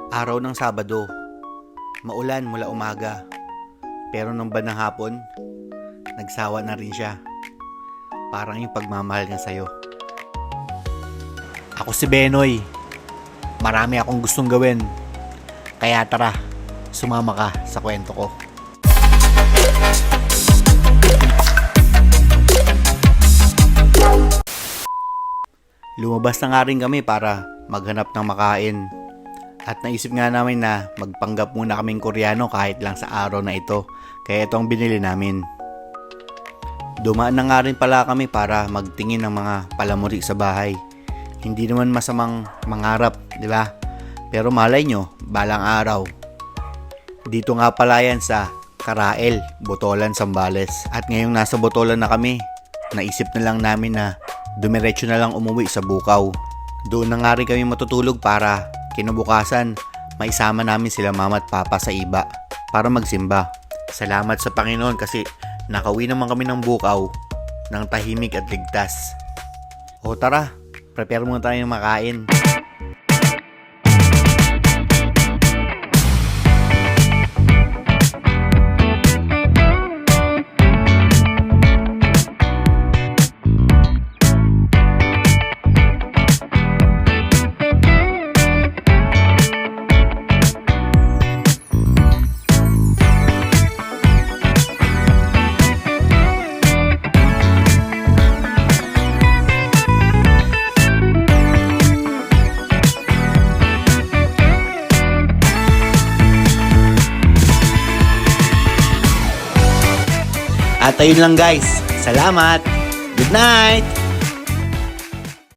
Araw ng Sabado, maulan mula umaga, pero nung bandang hapon, nagsawa na rin siya. Parang yung pagmamahal niya sa'yo. Ako si Benoy, marami akong gustong gawin, kaya tara, sumama ka sa kwento ko. Lumabas na nga rin kami para maghanap ng makain. At naisip nga namin na magpanggap muna kaming Koreano kahit lang sa araw na ito. Kaya ito ang binili namin. Dumaan na nga rin pala kami para magtingin ng mga palamuri sa bahay. Hindi naman masamang mangarap, di ba? Pero malay nyo, balang araw. Dito nga pala yan sa Karael, Botolan, Zambales. At ngayong nasa Botolan na kami, naisip na lang namin na dumiretso na lang umuwi sa Bukaw. Doon na nga rin kami matutulog para kinabukasan, maisama namin sila mama at papa sa iba para magsimba. Salamat sa Panginoon kasi nakauwi naman kami ng Bukaw ng tahimik at ligtas. O tara, prepare muna tayo ng makain. At ayun lang guys. Salamat. Good night.